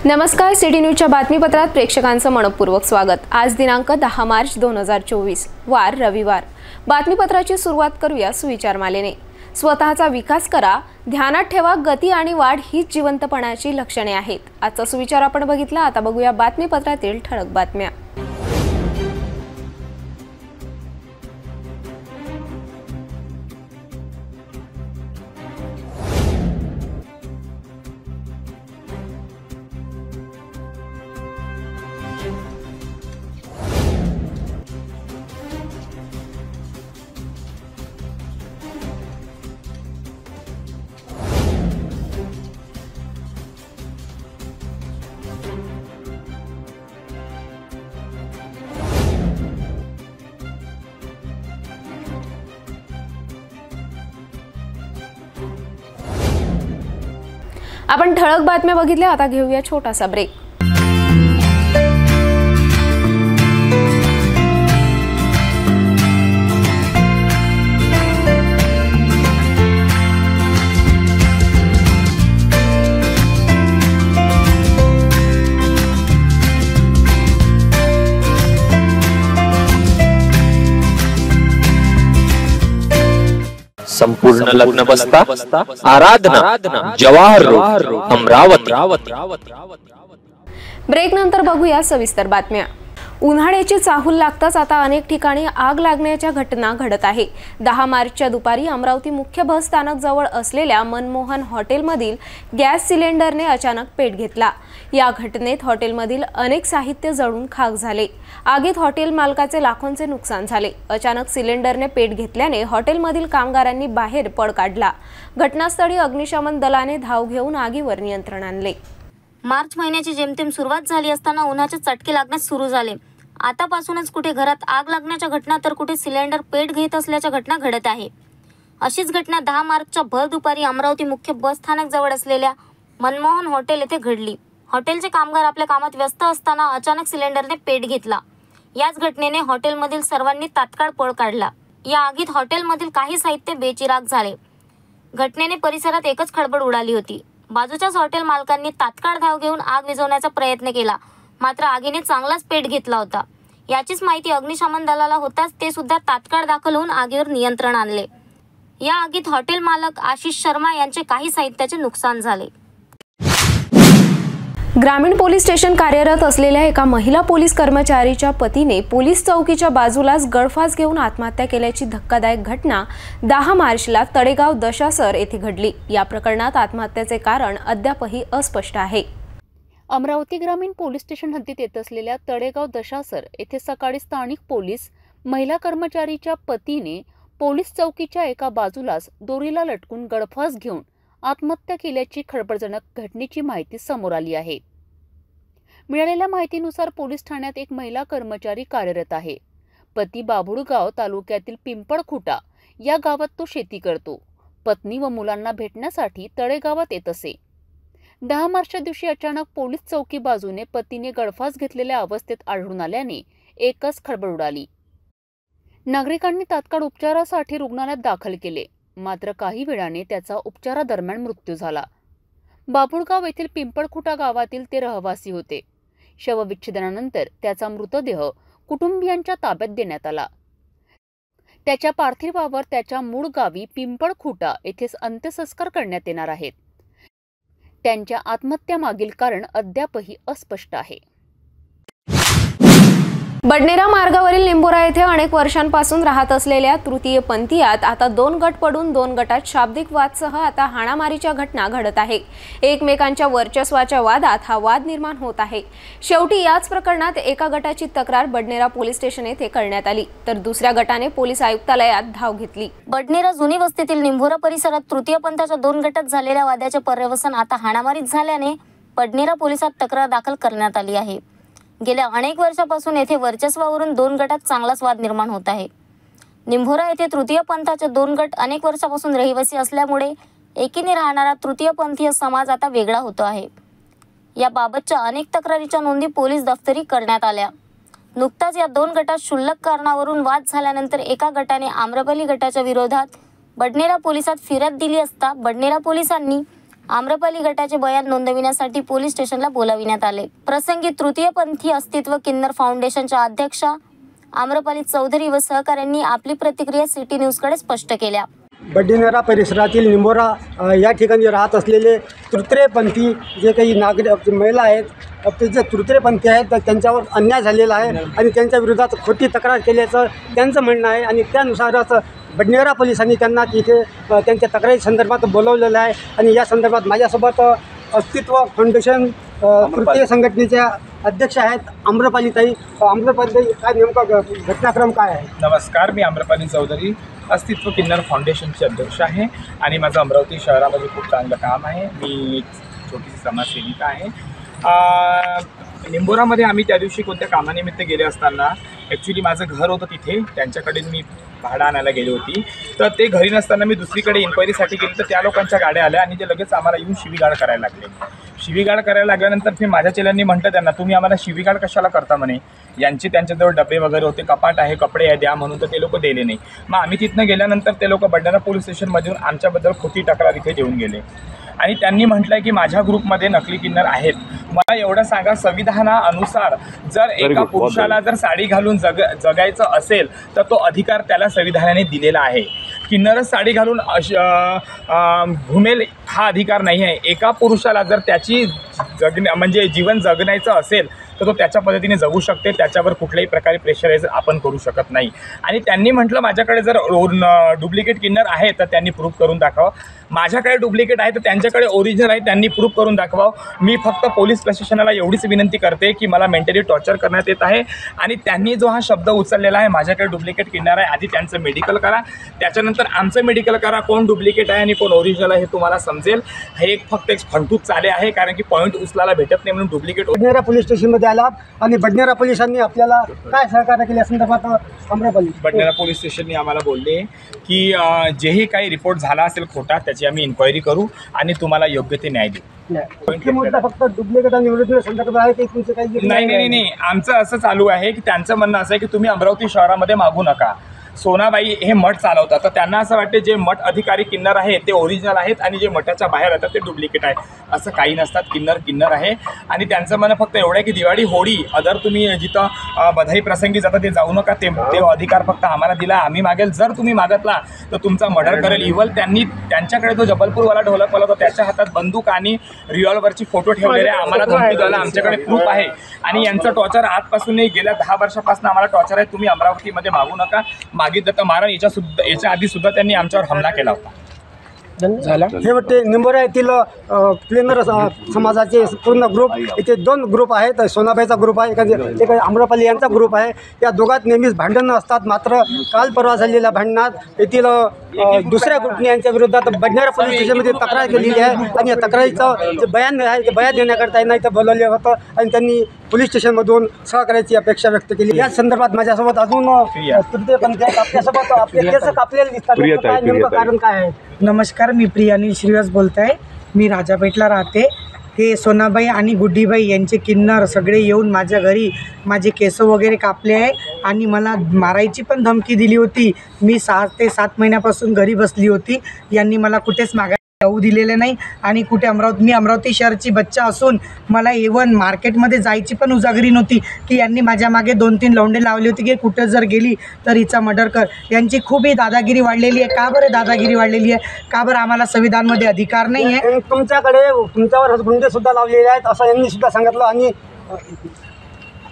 नमस्कार, सिटी न्यूजच्या बातमीपत्रात प्रेक्षकांचं मनपूर्वक स्वागत। आज दिनांक 10 मार्च 2024 वार रविवार। बातमीपत्राची सुरुवात करूया सुविचारमालेने। स्वतःचा विकास करा, ध्यानात ठेवा, गती आणि वाढ हीच जिवंतपणाची लक्षणे आहेत। आजचा सुविचार आपण बघितला। आता बघूया बातमीपत्रातील ठळक बातम्या। आपण ठळक बातम्या बघितल्या। आता घेऊया छोटासा ब्रेक। संपूर्ण लग्न बसता आराधना जवाहर रोड अमरावती। ब्रेक नंतर बघूया सविस्तर बातम्या। उन्हाळ्याची चाहूल लागताच आता अनेक ठिकाणी आग लागण्याच्या घटना घडत आहे। 10 मार्चच्या दुपारी अमरावती मुख्य बस स्थानक जवळ असलेल्या मनमोहन हॉटेलमधील गॅस सिलेंडरने अचानक पेट घेतला। या घटनेत हॉटेलमधील अनेक साहित्य जळून खाक झाले। आगीत हॉटेल मालकाचे लाखोंचे नुकसान झाले। अचानक सिलेंडरने पेट घेतल्याने हॉटेलमधील कामगारांनी बाहेर पळ काढला। घटनास्थळी अग्निशमन दलाने धाव घेऊन आगीवर नियंत्रण आणले। मार्च महिन्याची जेमतेम सुरुवात झाली असताना उन्हाचे चटके लागण्यास सुरू झाले। आतापासूनच कुठे घरात आग लागण्याच्या घटना तर कुठे सिलेंडर पेट घेत असल्याच्या घटना घडत आहे। अशीच घटना 10 मार्चच्या भर दुपारी अमरावती मुख्य बस स्थानक जवळ असलेल्या मनमोहन हॉटेल येथे घडली। हॉटेलचे कामगार आपल्या कामात व्यस्त असताना अचानक सिलेंडरने पेट घेतला। याच घटनेने हॉटेलमधील सर्वांनी तात्काळ पळ काढला। या आगीत हॉटेलमधील काही साहित्य बेचिराख झाले। घटनेने परिसरात एकच खळबळ उडाली होती। बाजूच्याच हॉटेल मालकांनी तात्काळ धाव घेऊन आग विझवण्याचा प्रयत्न केला, मात्र आगीने चांगलाच पेट घेतला होता। याचीच माहिती अग्निशमन दलाला होताच ते सुद्धा तात्काळ दाखल होऊन आगीवर नियंत्रण आणले। या आगीत हॉटेल मालक आशिष शर्मा यांचे काही साहित्याचे नुकसान झाले। ग्रामीण पोलीस स्टेशन कार्यरत असलेल्या एका महिला पोलीस कर्मचारीच्या पतीने पोलीस चौकीच्या बाजूलाच गळफास घेऊन आत्महत्या केल्याची धक्कादायक घटना 10 मार्चला तळेगाव दशासर येथे घडली। या प्रकरणात आत्महत्येचे कारण अद्यापही अस्पष्ट आहे। अमरावती ग्रामीण पोलीस स्टेशन हद्दीत येत असलेल्या तळेगाव दशासर येथे सकाळी स्थानिक पोलीस महिला कर्मचारीच्या पतीने पोलीस चौकीच्या एका बाजूलाच दोरीला लटकून गळफास घेऊन आत्महत्या केल्याची खळबळजनक घटनेची माहिती समोर आली आहे। मिळालेल्या माहितीनुसार पोलीस ठाण्यात एक महिला कर्मचारी कार्यरत आहे। पती बाभुळगाव तालुक्यातील पिंपळखुटा या गावात तो शेती करतो। पत्नी व मुलांना भेटण्यासाठी तळेगावात येत असे। 10 मार्चच्या दिवशी अचानक पोलीस चौकी बाजूने पतीने गळफास घेतलेल्या अवस्थेत आढळून आल्याने एकच खळबळ उडाली। नागरिकांनी तात्काळ उपचारासाठी रुग्णालयात दाखल केले, मात्र काही वेळाने त्याचा उपचारादरम्यान मृत्यू झाला। बाभुळगाव येथील पिंपळखुटा गावातील ते रहिवासी होते। शवविच्छेदनानंतर त्याचा मृतदेह कुटुंबियांच्या ताब्यात देण्यात आला। त्याच्या पार्थिवावर त्याच्या मूळ गावी पिंपळखुटा येथेच अंत्यसंस्कार करण्यात येणार आहेत। त्यांच्या आत्महत्येमागील कारण अद्यापही अस्पष्ट आहे। बडनेरा मार्गावरील निंबोरा येथे अनेक वर्षांपासून राहत असलेल्या तृतीय पंथीयात आता 2 गट पडून 2 गटात शाब्दिक वादसह आता हाणामारीच्या घटना घडत आहे। एकमेकांच्या वर्चस्वाच्या वादात हा वाद निर्माण होत आहे। शेवटी याच प्रकरणात एका गटाची तक्रार बडनेरा पोलीस स्टेशन येथे करण्यात आली, तर दुसऱ्या गटाने पोलीस आयुक्तालयात धाव घेतली। बडनेरा जुनी वस्तीतील निंबोरा परिसरात तृतीय पंथाच्या 2 गटात झालेल्या वादाचे पर्यवसन आता हाणामारीत झाल्याने बडनेरा पोलिसात तक्रार दाखल करण्यात आली आहे। गेल्या अनेक वर्षापासून येथे वर्चस्वावरून 2 गटात चांगलाच वाद निर्माण होत आहे। निंभोरा येथे तृतीय पंथाचे 2 गट अनेक वर्षापासून रहिवासी असल्यामुळे एकीने राहणारा तृतीय पंथीय समाज आता वेगळा होतो आहे। याबाबतच्या अनेक तक्रारीच्या नोंदी पोलीस दफ्तरी करण्यात आल्या। नुकताच या 2 गटात क्षुल्लक कारणावरून वाद झाल्यानंतर एका गटाने आम्रपाली गटाच्या विरोधात बडनेरा पोलिसात फिर्याद दिली असता बडनेरा पोलिसांनी आम्रपाली गटाचे बयान नोंदविण्यासाठी पोलीस स्टेशनला बोलाविण्यात आले। प्रसंगी तृतीयपंथी अस्तित्व किन्नर फाउंडेशनच्या अध्यक्षा आम्रपाली चौधरी व सहकाऱ्यांनी आपली प्रतिक्रिया सिटी न्यूजकडे स्पष्ट केल्या। बड्डीनेरा परिसरातील निंबोरा या ठिकाणी राहत असलेले तृतीयपंथी जे काही नागरिक महिला आहेत, ते जे तृतीयपंथी आहेत तर त्यांच्यावर अन्याय झालेला आहे आणि त्यांच्या विरोधात खोटी तक्रार केल्याचं त्यांचं म्हणणं आहे आणि त्यानुसारच बडनेरा पोलिसांनी त्यांना तिथे त्यांच्या तक्रारी संदर्भात बोलवलेलं आहे। आणि या संदर्भात माझ्यासोबत अस्तित्व फाउंडेशन तृतीय संघटनेच्या अध्यक्ष आहेत आम्रपालीताई। आम्रपालीताई, काय नेमका घटनाक्रम काय आहे? नमस्कार, मी आम्रपाली चौधरी, अस्तित्व किन्नर फाउंडेशनचे अध्यक्ष आहे आणि माझं अमरावती शहरामध्ये खूप चांगलं काम आहे। मी एक छोटीशी समाजसेविका आहे। निंबोरामध्ये आम्ही त्या दिवशी कोणत्या कामानिमित्त गेले असताना ॲक्च्युली माझं घर होतं तिथे, त्यांच्याकडे मी भाडं आणायला गेली होती। तर ते घरी नसताना मी दुसरीकडे इन्क्वायरीसाठी गेली तर त्या लोकांच्या गाड्या आल्या आणि ते लगेच आम्हाला येऊन शिवीगाळ करायला लागले। शिवीगाळ करायला लागल्यानंतर मी माझ्या चेल्यांनी म्हटलं त्यांना, तुम्ही आम्हाला शिवीगाळ कशाला करता म्हणे, त्यांच्याजवळ डबे वगैरे होते, कपाट आहे, कपडे आहे, द्या म्हणून, तर ते लोक दिले नाही। मग आम्ही तिथनं गेल्यानंतर ते लोक बडनेरा पोलीस स्टेशनमधून आमच्याबद्दल खोटी तक्रार इथे देऊन गेले आणि त्यांनी म्हटलं की माझ्या ग्रुपमध्ये नकली किन्नर आहेत। मला एवढं सांगा, संविधानानुसार जर एका पुरुषाला जर साडी घालून जगायचं असेल तर तो अधिकार त्याला संविधानाने दिलेला आहे। किन्नरच साडी घालून घुमेल हा अधिकार नाही आहे। एका पुरुषाला जर त्याची म्हणजे जीवन जगण्याचं असेल तर तो त्याच्या पद्धतीने जगू शकते, त्याच्यावर कुठल्याही प्रकारे प्रेशराइज आपण करू शकत नाही। आणि त्यांनी म्हटलं माझ्याकडे जर डुप्लिकेट किन्नर आहे तर त्यांनी प्रूफ करून दाखवा, माझ्याकडे डुप्लिकेट आहे तर त्यांच्याकडे ओरिजिनल आहे त्यांनी प्रूफ करून दाखवावं। मी फक्त पोलीस प्रशासनाला एवढीच विनंती करते की मला मेंटली टॉर्चर करण्यात येत आहे आणि त्यांनी जो हा शब्द उचललेला आहे माझ्याकडे डुप्लिकेट किन्नर आहे, आधी त्यांचं मेडिकल करा, त्याच्यानंतर आमचं मेडिकल करा, कोण डुप्लिकेट आहे आणि कोण ओरिजिनल आहे हे तुम्हाला समजेल। हे फक्त एक फंटूच चाले आहे, कारण की पॉईंट उचलायला भेटत नाही म्हणून डुप्लिकेट। बडनेरा पोलीस स्टेशनमध्ये आलात आणि बडनेरा पोलिसांनी आपल्याला काय सहकार्य केले या संदर्भात? आम्रपाली, बडनेरा पोलीस स्टेशनने आम्हाला बोलले की जेही काही रिपोर्ट झाला असेल खोटा त्याची आम्ही इन्क्वायरी करू आणि तुम्हाला योग्य ते न्याय देऊ। मुद्दा फक्त डुप्लिकेट आणि ओरिजिनल संदर्भात आहे की तुमचं काही? नाही, आमचं असं चालू आहे की त्यांचं म्हणणं असं आहे की तुम्ही अमरावती शहरामध्ये मागू नका। सोनाबाई हे मठ चालवतात तर त्यांना असं वाटते जे मठ अधिकारी किन्नर आहेत ते ओरिजिनल आहेत आणि जे मठाच्या बाहेर येतात ते डुप्लिकेट आहे। असं काही नसतात, किन्नर आहे। आणि त्यांचं म्हणणं फक्त एवढं आहे की दिवाळी, होळी, अदर तुम्ही जिथं बधाई प्रसंगी जाता ते जाऊ नका, ते अधिकार फक्त आम्हाला दिला, आम्ही मागेल। जर तुम्ही मागितला तर तुमचा मर्डर करेल। इव्हल त्यांच्याकडे जो जबलपूरवाला ढोलकवाला होता त्याच्या हातात बंदूक आणि रिव्हॉल्वरची फोटो ठेवलेले आहे, आम्हाला धमकी द्यायला आमच्याकडे प्रूफ आहे। आणि यांचं टॉर्चर आजपासून नाही, गेल्या 10 वर्षापासून आम्हाला टॉर्चर आहे। तुम्ही अमरावतीमध्ये मागू नका, मागितलं तर मारण। याच्या आधी सुद्धा त्यांनी आमच्यावर हमला केला होता। झाला हे वाटते निंबोरा येथील क्लिनर समाजाचे पूर्ण ग्रुप, इथे 2 ग्रुप आहेत। सोनाबाईचा ग्रुप आहे, एक आम्रपाली यांचा ग्रुप आहे। या दोघात नेहमीच भांडणं असतात, मात्र काल परवा झालेल्या भांडणात येथील दुसऱ्या ग्रुपने यांच्या विरोधात बडनेरा पोलीस स्टेशनमध्ये तक्रार केलेली आहे आणि या तक्रारीचं जे बयान आहे ते बयान देण्याकरता यांना इथं बोलवले होतं आणि त्यांनी पोलीस स्टेशनमधून सहकार्याची अपेक्षा व्यक्त केली। या संदर्भात माझ्यासोबत अजून तृतीयपंथी आहेत, आपल्यासोबत आपले केस कापलेले दिसतात, काय नेमकं कारण काय आहे? नमस्कार, मी प्रियानी श्रीवास बोलत आहे। मी राजापेठला राहते। हे सोनाबाई आणि गुड्डीबाई यांचे किन्नर सगळे येऊन माझ्या घरी माझे केस वगैरे कापले आहे आणि मला मारायची पण धमकी दिली होती। मी 6 ते 7 महिन्यापासून घरी बसली होती। यांनी मला कुठेच मागायला जाऊ दिलेले नाही आणि कुठे मी अमरावती शहराची बच्चा असून मला इव्हन मार्केटमध्ये जायची पण उजागरी नव्हती की यांनी माझ्या मागे 2-3 लौंडे लावले होते की कुठे जर गेली तर हिचा मर्डर कर। यांची खूप ही दादागिरी वाढलेली आहे। का बरं दादागिरी वाढलेली आहे? का बरं आम्हाला संविधानमध्ये अधिकार नाही आहे? तुमच्यावर गुंडे सुद्धा लावलेले आहेत असं यांनी सुद्धा सांगितलं आणि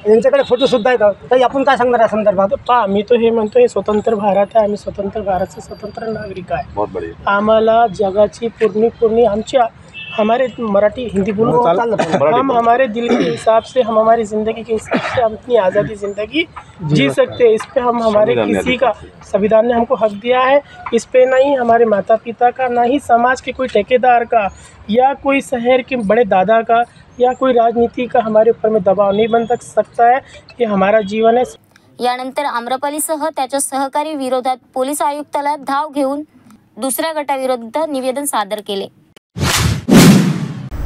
यांच्याकडे फोटो सुद्धा आहेत। तर आपण काय सांगणार या संदर्भात? पहा, मी तो हे म्हणतो, हे स्वतंत्र भारत आहे, आम्ही स्वतंत्र भारताचे स्वतंत्र नागरिक आहे। आम्हाला जगाची पूर्ण आमच्या हमारे मराठी हिंदी बोलो, हम हमारे दिल के हिसाब से, हम हमारी ज़िंदगी के हिसाब से हम अपनी आज़ादी ज़िंदगी जी सकते हैं। इस पे हम हमारे किसी का संविधान ने हमको हक दिया है। इस पे ना ही हमारे माता पिता का, ना ही समाज के कोई ठेकेदार का या कोई शहर के बड़े दादा का या कोई राजनीति का हमारे ऊपर में दबाव नहीं बन सकता है। ये हमारा जीवन है। यानंतर आम्रपालीसह त्याच्या सहकारी विरोधात पोलीस आयुक्तालयात धाव घेऊन दुसऱ्या गटाविरुद्ध निवेदन सादर केले।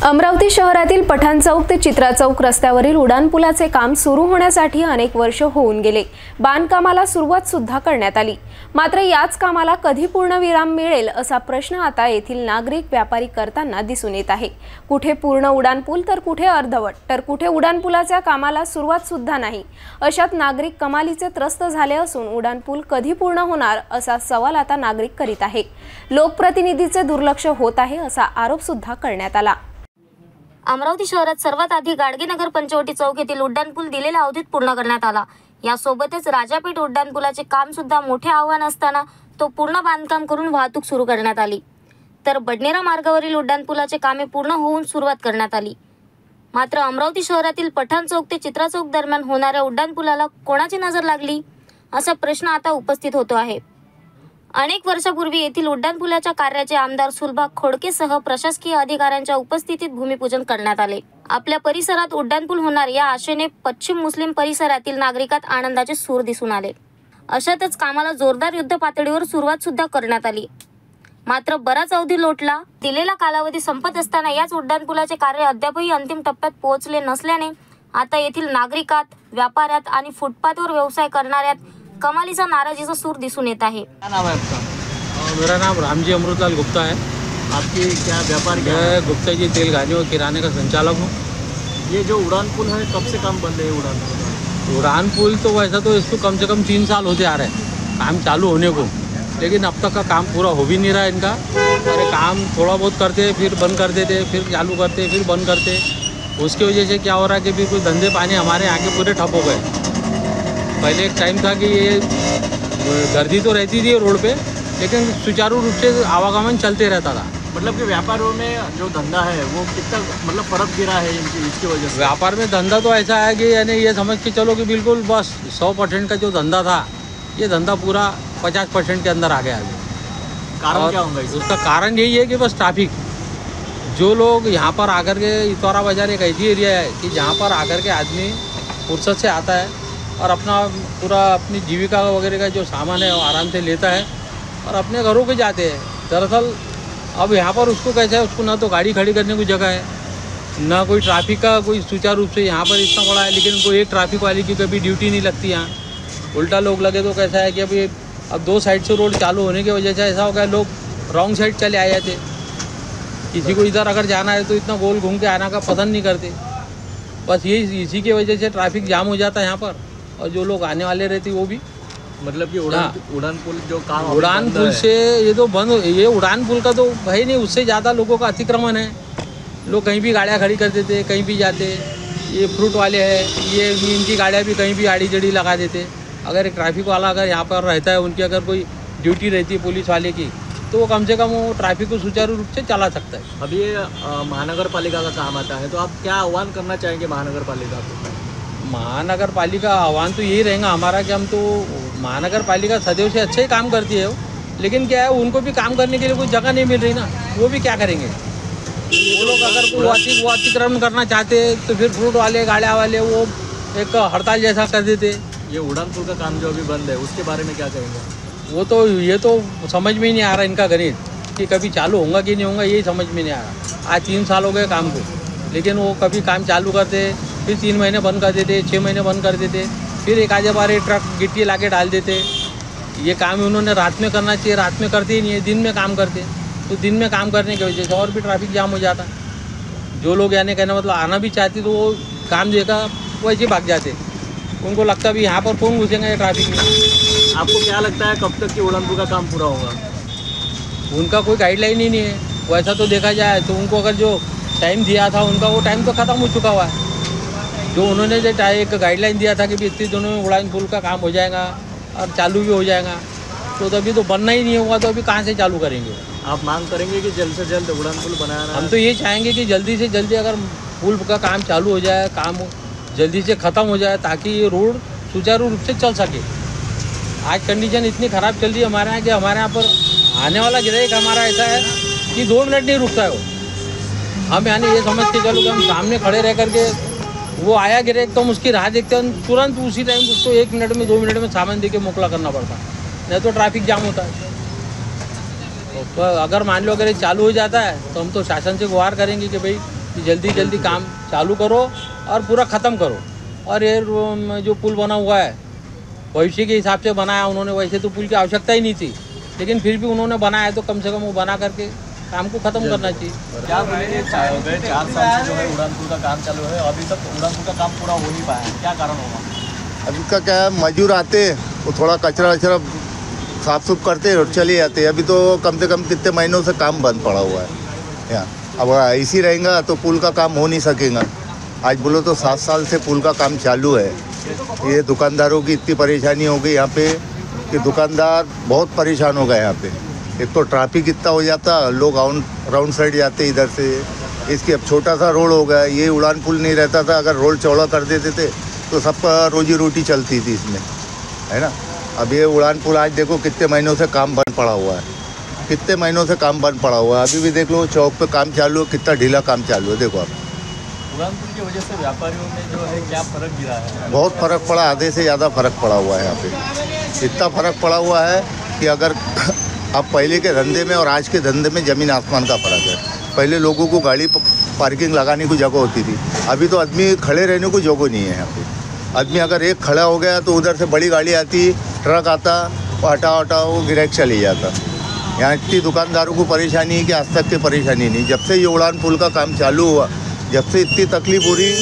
अमरावती शहरातील पठाण चौक ते चित्रा चौक रस्त्यावरील उड्डाणपुलाचे काम सुरू होण्यासाठी अनेक वर्ष होऊन गेले. बांधकामाला सुरुवात सुद्धा करण्यात आली. मात्र याच कामाला कधी पूर्णविराम मिळेल असा प्रश्न आता येथील नागरिक व्यापारी करताना दिसून येत आहे. कुठे पूर्ण उड्डाणपूल तर कुठे अर्धवट, तर कुठे उड्डाणपुलाच्या कामाला सुरुवात सुद्धा नाही. अशात नागरिक कमालीचे त्रस्त झाले असून उड्डाणपूल कधी पूर्ण होणार असा सवाल आता नागरिक करीत आहे. लोकप्रतिनिधीचे दुर्लक्ष होत आहे असा आरोप सुद्धा करण्यात आला. अमरावती शहरात सर्वात आधी गाडगेनगर पंचवटी चौक येथील उड्डाणपूल दिलेल्या अवधीत पूर्ण करण्यात आला. यासोबतच राजापेठ उड्डाणपुलाचे काम सुद्धा मोठे आव्हान असताना तो पूर्ण बांधकाम करून वाहतूक सुरू करण्यात आली. तर बडनेरा मार्गावरील उड्डाणपुलाचे कामे पूर्ण होऊन सुरुवात करण्यात आली. मात्र अमरावती शहरातील पठाण चौक ते चित्रा चौक दरम्यान होणाऱ्या उड्डाणपुलाला कोणाची नजर लागली असा प्रश्न आता उपस्थित होतो आहे. अनेक वर्षापूर्वी येथील उड्डाणपुलाच्या कार्याचे आमदार सुलभा खोडकेसह प्रशासकीय अधिकाऱ्यांच्या उपस्थितीत भूमिपूजन करण्यात आले. आपल्या परिसरात उड्डाणपूल होणार या आशेने पश्चिम मुस्लिम परिसरातील नागरिकात आनंदाचे सूर दिसून आले. अशातच कामाला जोरदार युद्ध पातळीवर सुरुवात सुद्धा करण्यात आली. मात्र बराच अवधी लोटला. दिलेला कालावधी संपत असताना याच उड्डाणपुलाचे कार्य अद्यापही अंतिम टप्प्यात पोहोचले नसल्याने आता येथील नागरिकात, व्यापाऱ्यात आणि फुटपाथवर व्यवसाय करणाऱ्यात कमालीचा नाराजीचा सूर दिसून येत है. क्या नाम है आपका? मेरा नाम रामजी अमृतलाल गुप्ता है। आपकी क्या व्यापार क्या है? गुप्ता जी तेल घानी और किराने का संचालक हूँ। ये जो उड़ान पुल है कब से काम बन रहे हैं? उड़ान पुल तो वैसा तो इसको कम से कम 3 साल होते आ रहे हैं काम चालू होने को, लेकिन अब तक का काम पूरा हो भी नहीं रहा इनका। अरे काम थोड़ा बहुत करते फिर बंद कर देते, फिर चालू करते फिर बंद करते। उसकी वजह से क्या हो रहा है कि भी कोई धंधे पानी हमारे यहाँ के पूरे ठप हो गए। पहले एक टाइम था कि ये गर्दी तो रहती थी रोड पे, लेकिन सुचारू रूप से आवागमन चलते रहता था। मतलब कि व्यापारों में जो धंधा है वो कितना मतलब फर्क गिरा है इसकी वजह से? व्यापार में धंधा तो ऐसा है कि यानी ये समझ के चलो कि बिल्कुल बस 100% का जो धंधा था ये धंधा पूरा 50% के अंदर आ गया है। कारण क्या होगा इसका? उसका कारण यही है कि बस ट्रैफिक। जो लोग यहाँ पर आकर के इतौरा बाजार एक ऐसी एरिया है कि जहाँ पर आकर के आदमी फुर्सत से आता है और अपना पूरा अपनी जीविका वगैरह का जो सामान है वो आराम से लेता है और अपने घरों पे जाते हैं। दरअसल अब यहाँ पर उसको कैसा है, उसको ना तो गाड़ी खड़ी करने की जगह है, ना कोई ट्रैफिक का कोई सुचारू रूप से यहाँ पर इतना बड़ा है, लेकिन कोई एक ट्रैफिक वाले की कभी ड्यूटी नहीं लगती यहाँ। उल्टा लोग लगे तो कैसा है कि अभी अब 2 साइड से रोड चालू होने की वजह से ऐसा हो गया लोग रॉन्ग साइड चले आए थे। किसी को इधर अगर जाना है तो इतना गोल घूम के आना का पसंद नहीं करते। बस यही इसी की वजह से ट्रैफिक जाम हो जाता है यहाँ पर, और जो लोग आने वाले रहते वो भी। मतलब कि उड़ान पुल जो काम उड़ान पुल से ये तो बंद, ये उड़ान पुल का तो है नहीं, उससे ज़्यादा लोगों का अतिक्रमण है। लोग कहीं भी गाड़ियाँ खड़ी कर देते, कहीं भी जाते। ये फ्रूट वाले हैं, ये इनकी गाड़ियाँ भी कहीं भी आड़ी जड़ी लगा देते। अगर एक ट्रैफिक वाला अगर यहाँ पर रहता है, उनकी अगर कोई ड्यूटी रहती है पुलिस वाले की, तो वो कम से कम वो ट्रैफिक को सुचारू रूप से चला सकता है। अभी ये महानगर पालिका का काम आता है, तो आप क्या आह्वान करना चाहेंगे महानगर पालिका को? महानगर पालिका आह्वान तो यही रहेगा हमारा कि हम तो महानगर पालिका सदैव से अच्छा ही काम करती है वो, लेकिन क्या है उनको भी काम करने के लिए कोई जगह नहीं मिल रही ना, वो भी क्या करेंगे। वो लोग अगर कोई अतिक्रमण करना चाहते तो फिर फ्रूट वाले गाड़ियाँ वाले वो एक हड़ताल जैसा कर देते। ये उड़ान पुल का काम जो अभी बंद है उसके बारे में क्या कहेंगे? वो तो ये तो समझ में ही नहीं आ रहा इनका गणित कि कभी चालू होगा कि नहीं होगा, यही समझ में नहीं आ रहा। आज 3 साल हो गए काम को, लेकिन वो कभी काम चालू करते फिर 3 महीने बंद कर देते, 6 महीने बंद कर देते, फिर एक आधे बार ट्रक गिट्टी ला के डाल देते। ये काम उन्होंने रात में करना चाहिए, रात में करते ही नहीं है, दिन में काम करते। तो दिन में काम करने की वजह से और भी ट्रैफिक जाम हो जाता। जो लोग यानी कहना मतलब आना भी चाहते तो वो काम देगा वैसे भाग जाते। उनको लगता भी यहाँ पर कौन घुसेंगे ट्रैफिक में। आपको क्या लगता है कब तक कि उड़ान पुल का काम पूरा होगा? उनका कोई गाइडलाइन ही नहीं है। वैसा तो देखा जाए तो उनको अगर जो टाइम दिया था उनका वो टाइम तो ख़त्म हो चुका हुआ है। जो उन्होंने जो एक गाइडलाइन दिया था कि 31 दिनों में उड़ान पुल का काम हो जाएगा और चालू भी हो जाएगा, तो तभी तो बनना ही नहीं हुआ, तो अभी कहाँ से चालू करेंगे। आप मांग करेंगे कि जल्द से जल्द उड़ान पुल बनाना? हम तो ये चाहेंगे कि जल्दी से जल्दी अगर पुल का काम चालू हो जाए, काम जल्दी से ख़त्म हो जाए, ताकि ये रोड सुचारू रूप से चल सके। आज कंडीशन इतनी ख़राब चल रही है हमारे यहाँ कि हमारे यहाँ पर आने वाला ग्राहक हमारा ऐसा है कि 2 मिनट नहीं रुकता है वो। हम यानी ये समझ के चलो कि हम सामने खड़े रह करके वो आया गिरे तो हम उसकी राह देखते हैं, तुरंत उसी टाइम उसको 1 मिनट में 2 मिनट में सामान दे के मोकला करना पड़ता है, नहीं तो ट्रैफिक जाम होता है। तो अगर मान लो अगर ये चालू हो जाता है तो हम तो शासन से गुहार करेंगे कि भाई कि जल्दी जल्दी काम चालू करो और पूरा ख़त्म करो। और ये जो पुल बना हुआ है भविष्य के हिसाब से बनाया उन्होंने, वैसे तो पुल की आवश्यकता ही नहीं थी, लेकिन फिर भी उन्होंने बनाया तो कम से कम वो बना करके काम को ख़त्म करना चाहिए। क्या बोलेंगे, 4 साल से जो है उड़ान पुल का काम चालू है, अभी तक उड़ान पुल का काम पूरा हो नहीं पाया है, क्या कारण होगा? अभी का क्या है, मजदूर आते वो थोड़ा कचरा वचरा साफ सुफ करते और चले जाते। अभी तो कम से कम कितने महीनों से काम बंद पड़ा हुआ है यहाँ। अब ऐसी रहेगा तो पुल का काम हो नहीं सकेगा। आज बोलो तो 7 साल से पुल का काम चालू है। ये दुकानदारों की इतनी परेशानी हो गई यहाँ पे कि दुकानदार बहुत परेशान हो गए यहाँ पे। एक तो ट्रैफिक इतना हो जाता, लोग राउंड साइड जाते इधर से। इसकी अब छोटा सा रोड हो गया, ये उड़ान पुल नहीं रहता था, अगर रोड चौड़ा कर देते थे तो सबका रोजी रोटी चलती थी इसमें, है ना। अब ये उड़ान पुल आज देखो कितने महीनों से काम बंद पड़ा हुआ है, कितने महीनों से काम बंद पड़ा हुआ है। अभी भी देख लो चौक पे काम चालू है, कितना ढीला काम चालू है। देखो आप उड़ान पुल की वजह से व्यापारियों में जो है क्या फ़र्क गिरा है? बहुत फ़र्क पड़ा, आधे से ज़्यादा फ़र्क पड़ा हुआ है यहाँ पे। इतना फ़र्क पड़ा हुआ है कि अगर अब पहले के धंधे में और आज के धंधे में ज़मीन आसमान का फ़र्क है। पहले लोगों को गाड़ी पार्किंग लगाने की जगह होती थी, अभी तो आदमी खड़े रहने को जगह नहीं है यहाँ पे। आदमी अगर एक खड़ा हो गया तो उधर से बड़ी गाड़ी आती, ट्रक आता, वो हटा वो गिराक चले जाता। यहाँ इतनी दुकानदारों को परेशानी है कि आज तक की परेशानी नहीं। जब से ये उड़ान पुल का काम चालू हुआ, जब से इतनी तकलीफ हो रही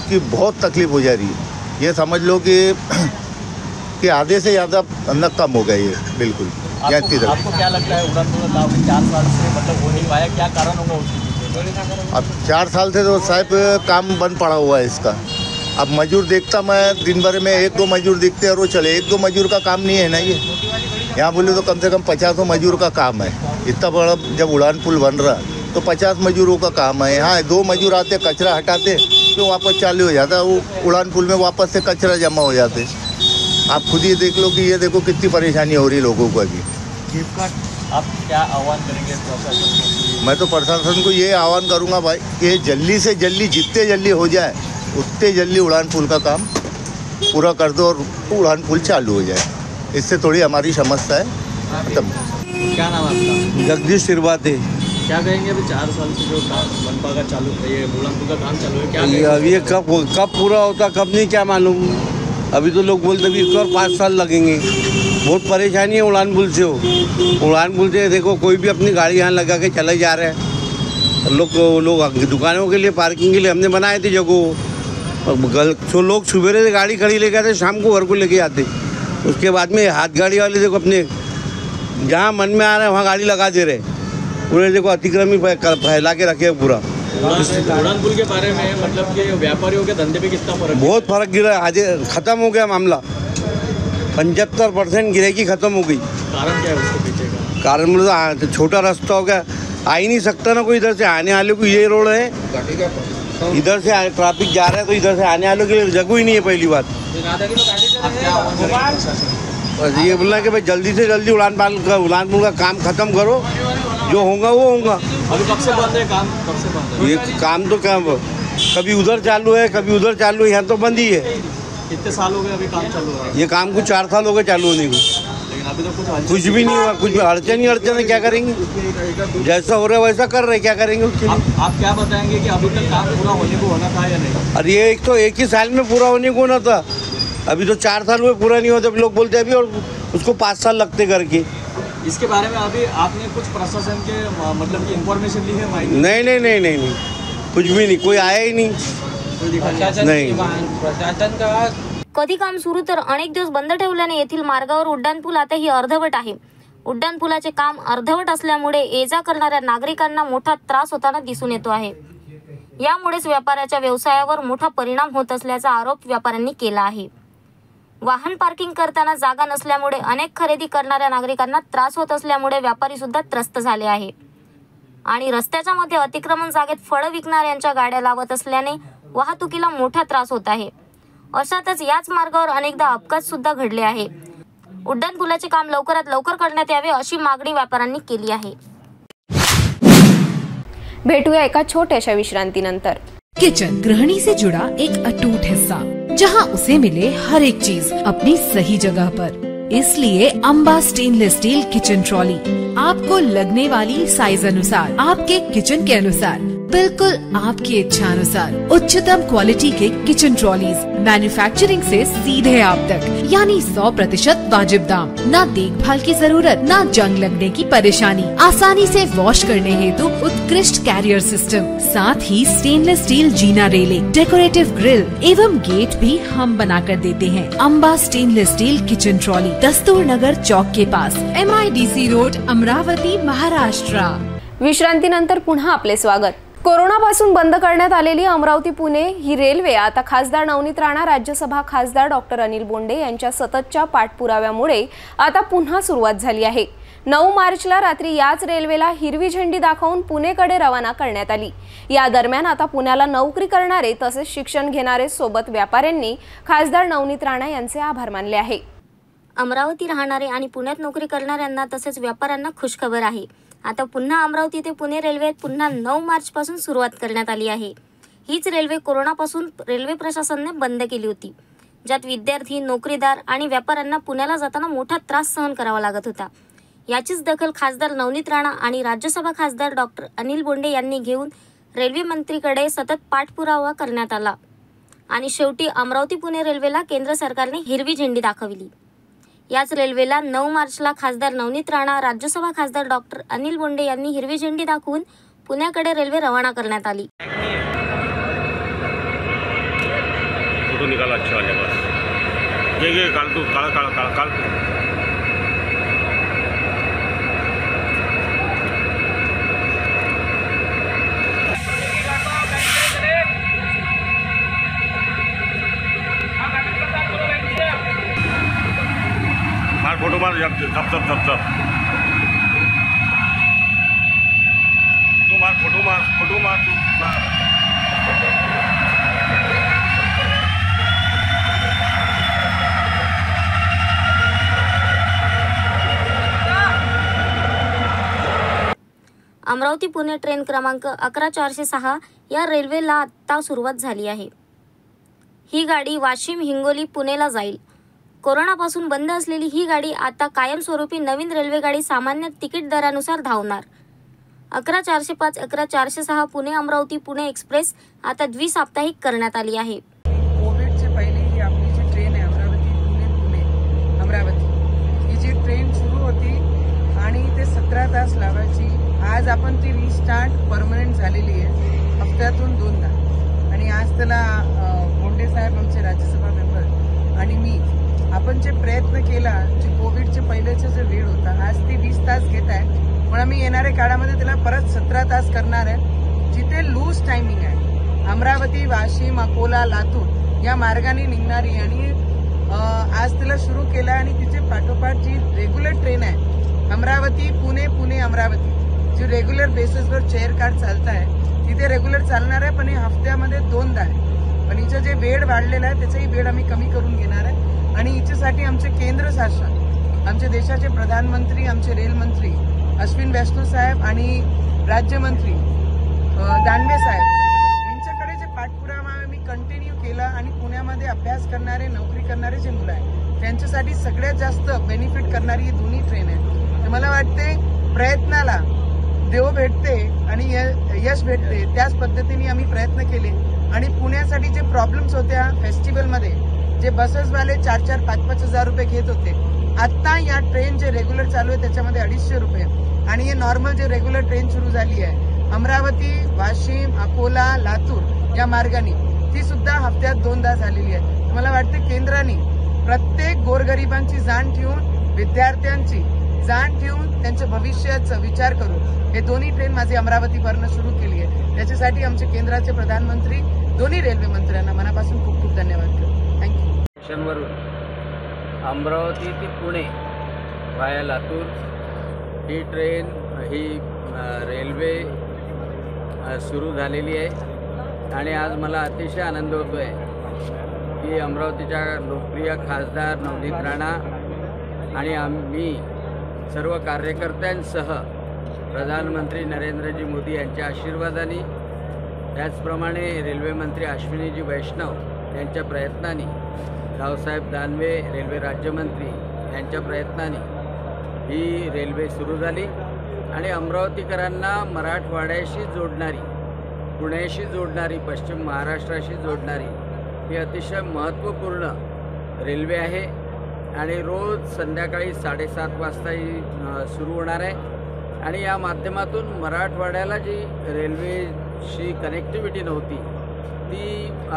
कि बहुत तकलीफ हो जा रही है। ये समझ लो कि आधे से ज़्यादा अंदर कम हो गई है बिल्कुल। आपको क्या लगता है उड़ान पुल का काम 4 साल से मतलब हो नहीं पाया, क्या कारण होगा उसके? अब 4 साल से तो साहब काम बंद पड़ा हुआ है इसका। अब मजदूर देखता मैं दिन भर में 1-2 मजदूर दिखते हैं और वो चले। 1-2 मजदूर का काम नहीं है ना ये। यहाँ बोले तो कम से कम 50 मजदूर का काम है। इतना बड़ा जब उड़ान पुल बन रहा तो 50 मजदूरों का काम है। यहाँ 2 मजदूर आते, कचरा हटाते, तो वापस चालू हो जाता। वो उड़ान पुल में वापस से कचरा जमा हो जाते। आप खुद ही देख लो कि ये देखो कितनी परेशानी हो रही है लोगों को अभी। आप क्या आह्वान करेंगे प्रशासन को? मैं तो प्रशासन को ये आह्वान करूँगा भाई कि जल्दी से जल्दी, जितने जल्दी हो जाए उतने जल्दी उड़ान पुल का काम पूरा कर दो और उड़ान पुल चालू हो जाए। इससे थोड़ी हमारी समस्या है खत्म। क्या नाम है आपका? जगदीश सिरवाते। क्या कहेंगे अभी 4 साल से जो काम बनपा का चालू है, ये उड़ान पुल का काम चालू है, क्या अभी ये कब पूरा होता कब नहीं क्या मालूम। अभी तो लोग बोलते भी इसको और 5 साल लगेंगे। बहुत परेशानी है उड़ान पुल से। उड़ान पुल से देखो कोई भी अपनी गाड़ी यहाँ लगा के चले जा रहे हैं। लोग दुकानों के लिए पार्किंग के लिए हमने बनाए थे जगह। तो लोग सवेरे से गाड़ी खड़ी लेके आते, शाम को घर को लेके आते। उसके बाद में हाथ गाड़ी वाले देखो अपने जहाँ मन में आ रहा है वहाँ गाड़ी लगा दे रहे। पूरे देखो अतिक्रमण फैला के रखे पूरा। उड़ान पुल के बारे में मतलब कि व्यापारियों के धंधे पे कितना फर्क? बहुत फर्क गिरा है। आज ख़त्म हो गया मामला। 75% गिराकी ख़त्म हो गई। कारण क्या है उसके पीछे का? कारण मतलब छोटा रास्ता हो गया, आ ही नहीं सकता ना कोई। इधर से आने वाले को ये रोड है, इधर से ट्रैफिक जा रहा है तो इधर से आने वालों के लिए जगह ही नहीं है। पहली बात बस ये बोलना कि भाई जल्दी से जल्दी उड़ान पुल का काम ख़त्म करो, जो होगा वो होगा। अभी कब से बंद है काम? कब से बंद है? ये काम तो क्या कभी उधर चालू है, कभी उधर चालू है, यहाँ तो बंद ही है। कितने साल हो गए अभी काम चालू हो रहा है? ये काम को 4 साल हो गए चालू होने को, लेकिन अभी तो कुछ भी नहीं हुआ। कुछ अड़चन ही अड़चन है, क्या करेंगे? जैसा हो रहा है वैसा कर रहे, क्या करेंगे उसके लिए? आप क्या बताएंगे कि अभी तक काम पूरा होने को होना था या नहीं? अरे ये एक ही साल में पूरा होने को होना था। अभी तो 4 साल में पूरा नहीं होता। लोग बोलते अभी और उसको 5 साल लगते करके। इसके बारे में अभी आपने कुछ प्रशासन के मतलब की इन्फॉर्मेशन ली है? नहीं, कुछ भी नहीं। कोई आया ही नहीं। नहीं प्रशासन का कधी काम सुरू तर अनेक दिवस बंद ठेवल्याने येथील मार्गावर उड्डाणपूल आताही अर्धवट आहे. उड्डाणपुलाचे काम अर्धवट असल्यामुळे ये-जा करणाऱ्या नागरिकांना मोठा त्रास होताना दिसून येतो आहे. यामुळेच व्यापाऱ्याच्या व्यवसायावर मोठा परिणाम होत असल्याचा आरोप व्यापाऱ्यांनी केला आहे. वाहन पार्किंग करताना जागा नसल्यामुळे अनेक खरेदी करणाऱ्या नागरिकांना त्रास होत असल्यामुळे व्यापारी सुद्धा त्रस्त झाले आहे. आणि रस्त्याच्या मध्ये अतिक्रमण जागेत फळं विकणाऱ्यांच्या गाड्या लावत असल्याने वाहतुकीला मोठा त्रास होत आहे. अशातच याच मार्गावर अनेकदा अपघात सुद्धा घडले आहे. उड्डाणपुलाचे काम लवकरात लवकर करण्यात यावे अशी मागणी व्यापाऱ्यांनी केली आहे. भेटूया एका छोट्याशा विश्रांतीनंतर. किचन गृहिणी से जुड़ा एक अटूट हिस्सा, जहां उसे मिले हर एक चीज अपनी सही जगह पर। इसलिए Amba stainless steel kitchen trolley आपको लगने वाली साइज अनुसार, आपके किचन के अनुसार बिल्कुल आपकी इच्छा अनुसार उच्चतम क्वालिटी के किचन ट्रॉलीज मैन्युफैक्चरिंग से सीधे आप तक, यानी 100% वाजिब दाम, ना देखभाल की जरूरत, ना जंग लगने की परेशानी, आसानी से वॉश करने हेतु उत्कृष्ट कैरियर सिस्टम, साथ ही स्टेनलेस स्टील जीना रेलिंग, डेकोरेटिव ग्रिल एवं गेट भी हम बना कर देते हैं। Amba stainless steel kitchen trolley, Dastur Nagar Chowk के पास, MIDC रोड, अमरावती, महाराष्ट्र। विश्रांतीनंतर पुन्हा आपले स्वागत। कोरोनापासून बंद करण्यात आलेली अमरावती पुणे ही रेल्वे आता खासदार नवनीत राणा, राज्यसभा खासदार डॉक्टर अनिल बोंडे यांच्या सततच्या पाठपुराव्यामुळे आता पुन्हा सुरुवात झाली आहे। 9 मार्चला रात्री याच रेल्वेला हिरवी झेंडी दाखवून पुणेकडे रवाना करण्यात आली। या दरम्यान आता पुण्याला नोकरी करणारे तसेच शिक्षण घेणारे सोबत व्यापाऱ्यांनी खासदार नवनीत राणा यांचे आभार मानले आहे। अमरावती राहणारे आणि पुण्यात नोकरी करणाऱ्यांना तसेच व्यापाऱ्यांना खुशखबर आहे। आता पुन्हा अमरावती ते पुणे रेल्वे पुन्हा 9 मार्चपासून सुरुवात करण्यात आली आहे। हीच रेल्वे कोरोनापासून रेल्वे प्रशासनाने बंद केली होती, ज्यात विद्यार्थी, नोकरीदार आणि व्यापाऱ्यांना पुण्याला जाताना मोठा त्रास सहन करावा लागत होता। याचीच दखल खासदार नवनीत राणा आणि राज्यसभा खासदार डॉक्टर अनिल बोंडे यांनी घेऊन रेल्वे मंत्रीकडे सतत पाठपुरावा करण्यात आला आणि शेवटी अमरावती पुणे रेल्वेला केंद्र सरकारने हिरवी झेंडी दाखवली। याच रेल्वेला 9 मार्चला खासदार नवनीत राणा, राज्यसभा खासदार डॉक्टर अनिल बोंडे यांनी हिरवी झेंडी दाखवून पुण्याकडे रेल्वे रवाना करण्यात आली। फोटो निकाला अच्छे वाले बस ये काल तू काल फोटो मार जब फोटो मार अमरावती पुणे ट्रेन क्रमांक 11406 या रेल्वेला आता सुरुवात झाली आहे। ही गाडी वाशिम, हिंगोली, पुणेला जाईल। कोरोनापासून बंद असलेली ही गाडी आता कायमस्वरूपी नवीन रेल्वेगाडी सामान्य तिकीट दरानुसार धावणार। 11405, 11406 पुणे अमरावती पुणे एक्सप्रेस आता द्विसाप्ताहिक करण्यात आली आहे। कोविडचे पहिले ही आपली जी ट्रेन आहे अमरावती पुणे अमरावती, ही जी ट्रेन सुरू होती आणि ते 17 तास लावायची, आज आपण ती रिस्टार्ट परमनंट झालेली आहे हप्त्यातून 2दा। आणि आज त्याला बोंडे साहेब आमचे राज्यसभा मेंबर आणि मी आपण जे प्रयत्न केला, जे कोविडचे पहिलेचे जे वेळ होता, आज ती 20 तास घेत आहे, पण आम्ही येणाऱ्या काळामध्ये त्याला परत 17 तास करणार आहे, जिथे लूज टायमिंग आहे। अमरावती, वाशिम, अकोला, लातूर या मार्गाने निघणारी आणि आज तिला सुरू केला आणि तिचे पाठोपाठ जी रेग्युलर ट्रेन आहे अमरावती पुणे, पुणे अमरावती, जी रेग्युलर बेसिसवर चेअर कार चालत आहे, तिथे रेग्युलर चालणार आहे, पण हे हफ्त्यामध्ये 2दा आहे। पण हिचं जे वेळ वाढलेला आहे त्याचाही वेळ आम्ही कमी करून घेणार आहे। आणि हिच्यासाठी आमचे केंद्र शासन, आमचे देशाचे प्रधानमंत्री, आमचे रेल मंत्री अश्विन वैष्णव साहेब आणि राज्यमंत्री दानवे साहेब यांच्याकडे जे पाठपुरावा आम्ही कंटिन्यू केला आणि पुण्यामध्ये अभ्यास करणारे, नोकरी करणारे जे मुलं आहेत त्यांच्यासाठी सगळ्यात जास्त बेनिफिट करणारी ही दोन्ही ट्रेन आहे। तर मला वाटते प्रयत्नाला देव भेटते आणि यश भेटते, त्याच पद्धतीने आम्ही प्रयत्न केले। आणि पुण्यासाठी जे प्रॉब्लेम्स होत्या फेस्टिवलमध्ये, जे बसेसवाले 4-4, 5-5 हजार रुपये घेत होते, आता या ट्रेन जे रेग्युलर चालू आहे त्याच्यामध्ये 250 रुपये आणि हे नॉर्मल जे रेग्युलर ट्रेन सुरू झाली आहे अमरावती, वाशिम, अकोला, लातूर या मार्गाने, ती सुद्धा हप्त्यात 2दा झालेली आहे। मला वाटते केंद्राने प्रत्येक गोरगरिबांची जाण ठेवून, विद्यार्थ्यांची जाण ठेवून त्यांच्या भविष्याचा विचार करून हे दोन्ही ट्रेन माझी अमरावतीवरनं सुरू केली आहे। त्याच्यासाठी आमचे केंद्राचे प्रधानमंत्री, दोन्ही रेल्वे मंत्र्यांना मनापासून खूप खूप धन्यवाद करतो। अमरावती ते पुणे व्हाया लातूर ही ट्रेन, ही रेल्वे सुरू झालेली आहे आणि आज मला अतिशय आनंद होतो आहे की अमरावतीच्या लोकप्रिय खासदार नवनीत राणा आणि आम्ही सर्व कार्यकर्त्यांसह प्रधानमंत्री नरेंद्रजी मोदी यांच्या आशीर्वादाने, त्याचप्रमाणे रेल्वे मंत्री अश्विनीजी वैष्णव यांच्या प्रयत्नाने, रावसाहेब दानवे रेल्वे राज्यमंत्री यांच्या प्रयत्नाने ही रेल्वे सुरू झाली आणि अमरावतीकरांना मराठवाड्याशी जोडणारी पुण्याशी जोडणारी, पश्चिम महाराष्ट्राशी जोडणारी ही अतिशय महत्त्वपूर्ण रेल्वे आहे आणि रोज संध्याकाळी 7:30 वाजता ही सुरू होणार आहे आणि या माध्यमातून मराठवाड्याला जी रेल्वेशी कनेक्टिव्हिटी नव्हती ती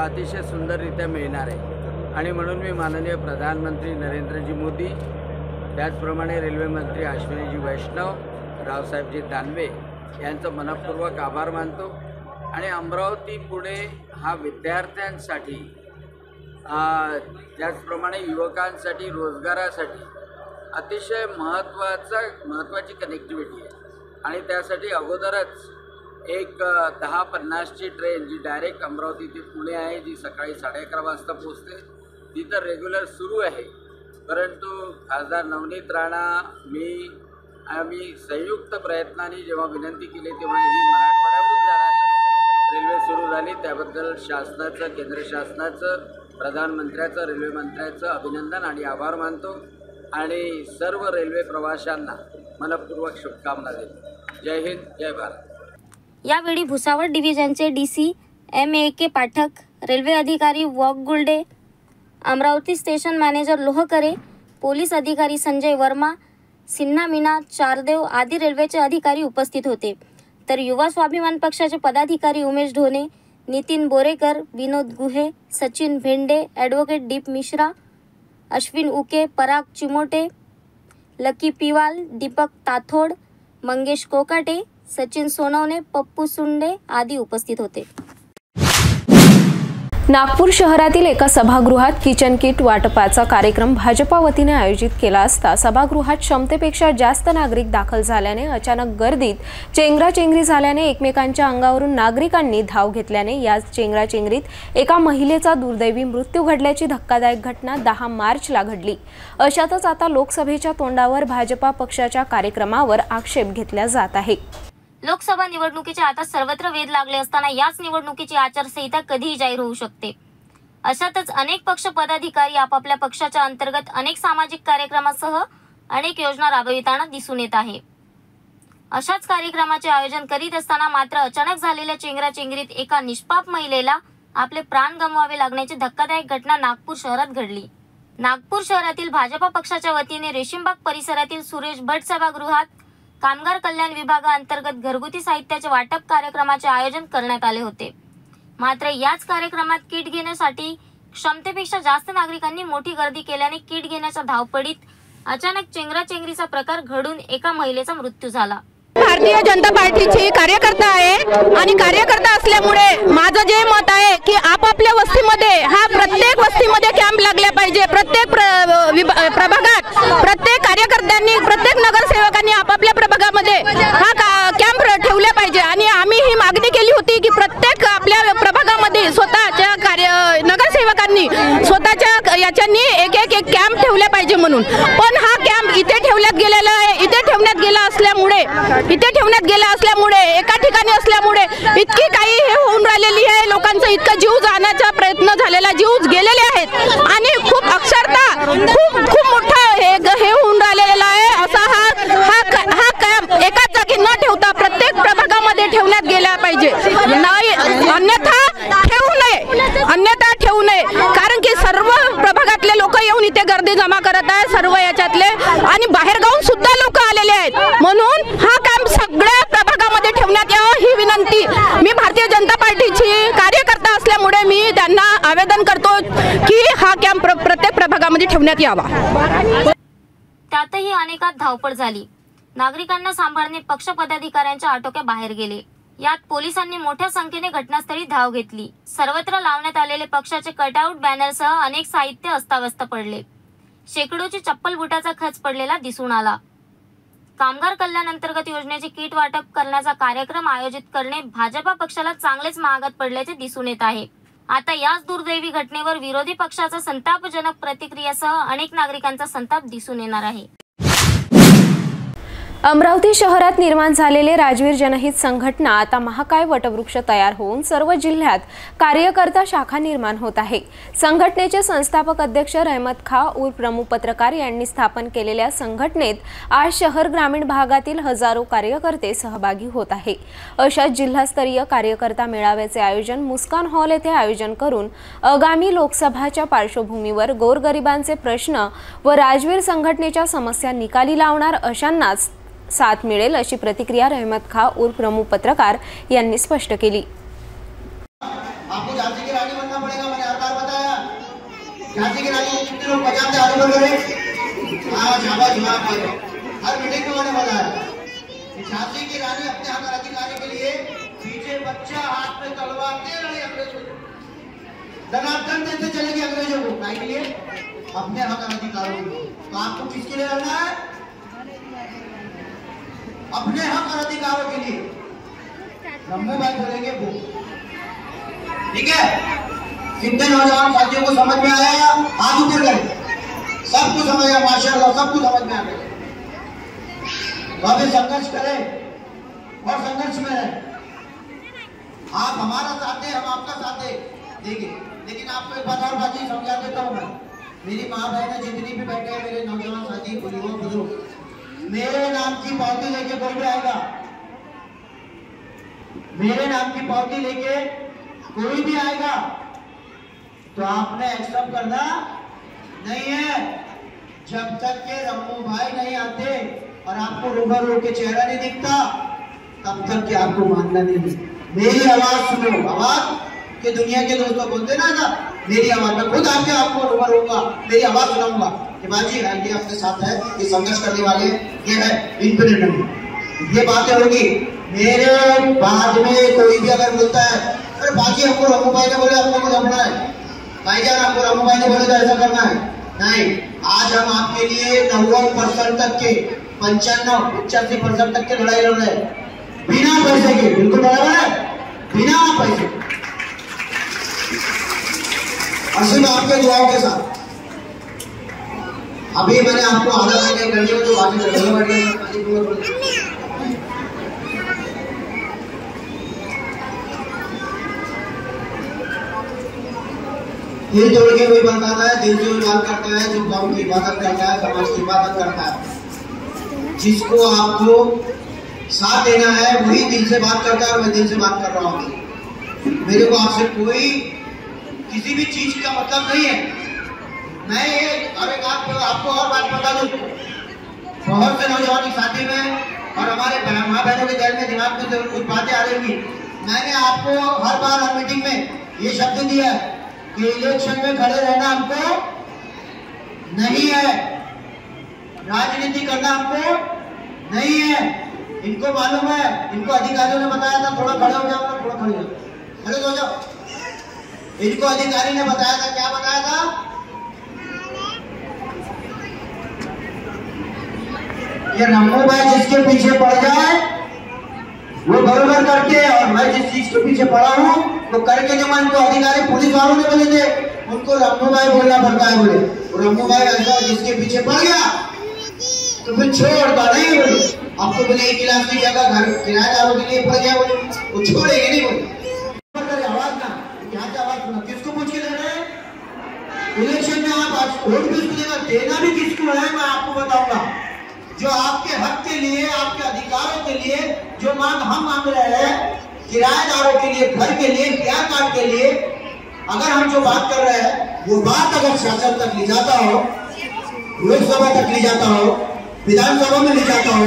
अतिशय सुंदररित्या मिळणार आहे आणि म्हणून मी माननीय प्रधानमंत्री नरेंद्रजी मोदी, त्याचप्रमाणे रेल्वे मंत्री अश्विनीजी वैष्णव, रावसाहेबजी दानवे यांचं मनपूर्वक आभार मानतो आणि अमरावती पुणे हा विद्यार्थ्यांसाठी त्याचप्रमाणे युवकांसाठी रोजगारासाठी अतिशय महत्त्वाची कनेक्टिव्हिटी आहे आणि त्यासाठी अगोदरच एक 10:50ची ट्रेन जी डायरेक्ट अमरावती ते पुणे आहे, जी सकाळी 11:30 वाजता पोचते, ती तर रेग्युलर सुरू आहे. परंतु खासदार नवनीत राणा, आम्ही संयुक्त प्रयत्नांनी जेव्हा विनंती केली तेव्हा ही मराठवाड्यावरून जाणारी रेल्वे सुरू झाली. त्याबद्दल शासनाचं, केंद्र शासनाचं, प्रधानमंत्र्याचं, रेल्वे मंत्र्याचं अभिनंदन आणि आभार मानतो आणि सर्व रेल्वे प्रवाशांना मनपूर्वक शुभकामना देतो. जय हिंद, जय भारत. यावेळी भुसावळ डिव्हिजनचे DC MAK पाठक, रेल्वे अधिकारी Wakgulde, Amravati station manager Lohkare, police अधिकारी संजय वर्मा, सिन्हा मीना, चारदेव आदी रेल्वेचे अधिकारी उपस्थित होते. तर युवा स्वाभिमान पक्षाचे पदाधिकारी उमेश ढोणे, नितीन बोरेकर, विनोद गुहे, सचिन भेंडे, ॲडव्होकेट दीप मिश्रा, अश्विन उके, पराग चिमोटे, लकी पिवाल, दीपक ताथोड, मंगेश कोकाटे, सचिन सोनवणे, पप्पू सुंडे आदी उपस्थित होते. नागपूर शहरातील एका सभागृहात किचन किट वाटपाचा कार्यक्रम भाजपा वतीने आयोजित केला असता सभागृहात क्षमतेपेक्षा जास्त नागरिक दाखल झाल्याने अचानक गर्दीत चेंगराचेंगरी झाल्याने एकमेकांच्या अंगावरून नागरिकांनी धाव घेतल्याने या चेंगराचेंगरीत एका महिलेचा दुर्दैवी मृत्यू घडल्याची धक्कादायक घटना 10 मार्चला घडली. अशातच आता लोकसभेच्या तोंडावर भाजपा पक्षाच्या कार्यक्रमावर आक्षेप घेतला जात आहे. लोकसभा निवडणुकीचे आता सर्वत्र वेध लागले असताना याच निवडणुकीची आचारसंहिता कधीही जाहीर होऊ शकते. अशातच अनेक पक्ष पदाधिकारी आपापल्या पक्षाच्या अंतर्गत अनेक सामाजिक कार्यक्रमासह अनेक योजना राबविताना दिसून येत आहे. अशाच कार्यक्रमाचे आयोजन करीत असताना मात्र अचानक झालेल्या चेंगराचेंगरीत एका निष्पाप महिलेला आपले प्राण गमवावे लागण्याची धक्कादायक घटना नागपूर शहरात घडली. नागपूर शहरातील भाजपा पक्षाच्या वतीने रेशीमबाग परिसरातील सुरेश भट सभागृहात कामगार कल्याण विभागाअंतर्गत घरगुती साहित्याचे वाटप कार्यक्रमाचे आयोजन करण्यात आले होते. मात्र याच कार्यक्रमात किट घेण्यासाठी क्षमतेपेक्षा जास्त नागरिकांनी मोठी गर्दी केल्याने किट घेण्याच्या धावपळीत अचानक चेंगराचेंगरीचा प्रकार घडून एका महिलेचा मृत्यू झाला. भारतीय जनता पार्टीची कार्यकर्ता आहे आणि कार्यकर्ता असल्यामुळे माझं जे मत आहे की आपापल्या वस्तीमध्ये हा प्रत्येक वस्तीमध्ये कॅम्प लागला पाहिजे. प्रत्येक प्रभागात प्रत्येक कार्यकर्त्यांनी, प्रत्येक नगरसेवकांनी आपापल्या प्रभागामध्ये हा कॅम्प ठेवला पाहिजे आणि आम्ही ही मागणी केली होती की प्रत्येक आपल्या प्रभागामध्ये स्वतःच्या नगरसेवकांनी स्वतःच्या याच्यांनी एक कॅम्प ठेवला पाहिजे म्हणून. पण हा कॅम्प इथे ठेवण्यात गेलेला आहे. इथे ठेवण्यात गेला असल्यामुळे एका ठिकाणी असल्यामुळे इतकी काही हे होऊन राहिलेली आहे. लोकांचा इतका जीव जाण्याचा प्रयत्न झालेला, जीव गेलेले आहेत आणि खूप अक्षरता खूप मोठा हे होऊन राहिलेला आहे. असा हा कॅम्प एकाच जागी न ठेवता प्रत्येक प्रभागामध्ये ठेवण्यात गेला पाहिजे. अन्यथा ठेवू नये कारण की सर्व प्रभागातले लोक येऊन इथे गर्दी जमा करत आहे, सर्व याच्यातले आणि बाहेरगावून सुद्धा लोक आलेले आहेत. म्हणून हा कॅम्प सगळ्या प्रभागामध्ये ठेवण्यात यावा ही विनंती मी भारतीय जनता पार्टीची कार्यकर्ता असल्यामुळे मी त्यांना आवेदन करतो की हा कॅम्प प्रत्येक प्रभागामध्ये ठेवण्यात यावा. त्यातही अनेकात धावपळ झाली. नागरिकांना सांभाळणे पक्ष पदाधिकाऱ्यांच्या आटोक्याबाहेर गेले. यात पोलिसांनी मोठ्या संख्येने घटनास्थळी धाव घेतली. सर्वत्र लावण्यात आलेले पक्षाचे कटआउट, बॅनरसह अनेक साहित्य अस्ताव्यस्त पडले. शेकडोची चप्पल बुटाचा खच पडलेला दिसून आला. कामगार कल्याण अंतर्गत योजनेचे किट वाटप करण्याचा कार्यक्रम आयोजित करणे भाजपा पक्षाला चांगलेच महागात पडल्याचे दिसून येत आहे. आता याच दुर्दैवी घटनेवर विरोधी पक्षाचा संतापजनक प्रतिक्रियासह अनेक नागरिकांचा संताप दिसून येणार आहे. अमरावती शहरात निर्माण झालेले राजवीर जनहित संघटना आता महाकाय वटवृक्ष तयार होऊन सर्व जिल्ह्यात कार्यकर्ता शाखा निर्माण होत आहे। संघटनेचे संस्थापक अध्यक्ष रहमत खा उर्फ प्रमुख पत्रकार यांनी स्थापन केलेल्या संघटनेत आज शहर ग्रामीण भागातील हजारो कार्यकर्ते सहभागी होत आहे। अशा जिल्हास्तरीय कार्यकर्ता मेळाव्याचे आयोजन मुस्कान हॉल येथे आयोजन करून आगामी लोकसभाच्या पार्श्वभूमीवर गोरगरिबांचे प्रश्न व राजवीर संघटनेच्या समस्या निकाली लावणार अशांनाच साथ मिळेल अशी प्रतिक्रिया रहमत खा उर्फ प्रमुख पत्रकार यांनी स्पष्ट केली। आपको झांसी की रानी बनना पड़ेगा, मैंने हर बार बताया। झांसी की रानी कितने लोग पहचानते हैं? आलू बर्गर हाँ शाबाश हर मीटिंग में मैंने बताया झांसी की रानी अपने हक अधिकार के लिए पीछे बच्चा हाथ में तलवार दे रहे अंग्रेजों को, दनादन देते चलेगी अंग्रेजों को, नहीं के लिए अपने हक अधिकारों के लिए। तो आपको किसके लिए लड़ना है? अपने हक और अधिकारों के लिए। रम्मू भाई बोलेंगे वो, ठीक है? कितने नौजवान साथियों को समझ में आया? हाथ ऊपर करें, सबको समझ आया माशाल्लाह, सबको समझ में आ गया। तो अभी संघर्ष करें और संघर्ष में रहें। आप हमारा साथ दें, हम आपका साथ दें, देखिए। लेकिन आपको एक बात और बाजी समझा देता हूँ मैं। मेरी माँ बहन जितनी भी बैठे हैं, मेरे नौजवान साथी बुजुर्ग, मेरे नाम की पावती लेके कोई भी आएगा, मेरे नाम की पावती लेके कोई भी आएगा तो आपने एक्सेप्ट करना नहीं है। जब तक के रम्मू भाई नहीं आते और आपको रूबरू के चेहरा नहीं दिखता तब तक के आपको मानना नहीं। मेरी आवाज सुनो, आवाज के दुनिया के दोस्तों बोलते ना मेरी आवाज में खुद आके आपको रूबरू होगा, मेरी आवाज सुनाऊंगा कि बाजी है ये अपने साथ है, ये संघर्ष करने वाले ये है इंडिपेंडेंट। ये बातें होगी। मेरे बाद में कोई भी अगर बोलता है अरे बाजी हमको रम्मू भाई ने बोले आपको कुछ अपना है, भाईजान आपको रम्मू भाई ने बोले तो ऐसा करना है, नहीं। आज हम आपके लिए 90% तक के 85% तक के लड़ाई लड़ रहे हैं बिना पैसे के। बिल्कुल बराबर है, बिना पैसे और सिर्फ आपके दुआओं के साथ। अभी मैंने आपको आधा घंटे घंटे में जो बातें कर दिल तोड़ के कोई बताता है, दिल से बात करता है, जो गाँव की इबादत करता है, समाज की इबादत करता है। जिसको आपको साथ देना है वही दिल से बात करता है और मैं दिल से बात कर रहा हूँ। मेरे को आपसे कोई किसी भी चीज का मतलब नहीं है। मैं ये आपको और बात बता दूं, बहुत से नौजवान साथी में और हमारे माँ बहनों के दिल में दिमाग में कुछ बातें आ रही होंगी। मैंने आपको हर बार हर मीटिंग में ये शब्द दिया है कि इलेक्शन में खड़े रहना हमको नहीं है, राजनीति करना हमको नहीं है। इनको मालूम है, इनको अधिकारियों ने बताया था थोड़ा खड़े हो जाओ, थोड़ा खड़े हो जाओ, खड़े हो जाओ। इनको अधिकारी ने बताया था, क्या बताया था? ये रम्मू भाई जिसके पीछे पड़ जाए वो बरोबर करके, और मैं जिस चीज के पीछे पड़ा हूँ वो करके जो मैं इनको अधिकारी पुलिस वालों ने बोले थे उनको रम्मू भाई बोलना पड़ता है। बोले रम्मू भाई ऐसा जिसके पीछे पड़ गया तो फिर छोड़ता नहीं। बोले आपको बोले 1 गिलास की जगह घर किराएदारों के लिए पड़ गया, बोले वो छोड़ेंगे नहीं। बोले आवाज ना, यहाँ से आवाज सुना, किसको पूछ के ले रहे हैं? इलेक्शन में आप आज वोट भी देगा, देना भी किसको है मैं आपको बताऊंगा। जो आपके हक के लिए, आपके अधिकारों के लिए जो मांग हम मांग रहे हैं, किराएदारों के लिए, घर के लिए, पैन कार्ड के लिए, अगर हम जो बात कर रहे हैं वो बात अगर शासन तक ले जाता हो, लोकसभा तक ले जाता हो, विधानसभा में ले जाता हो,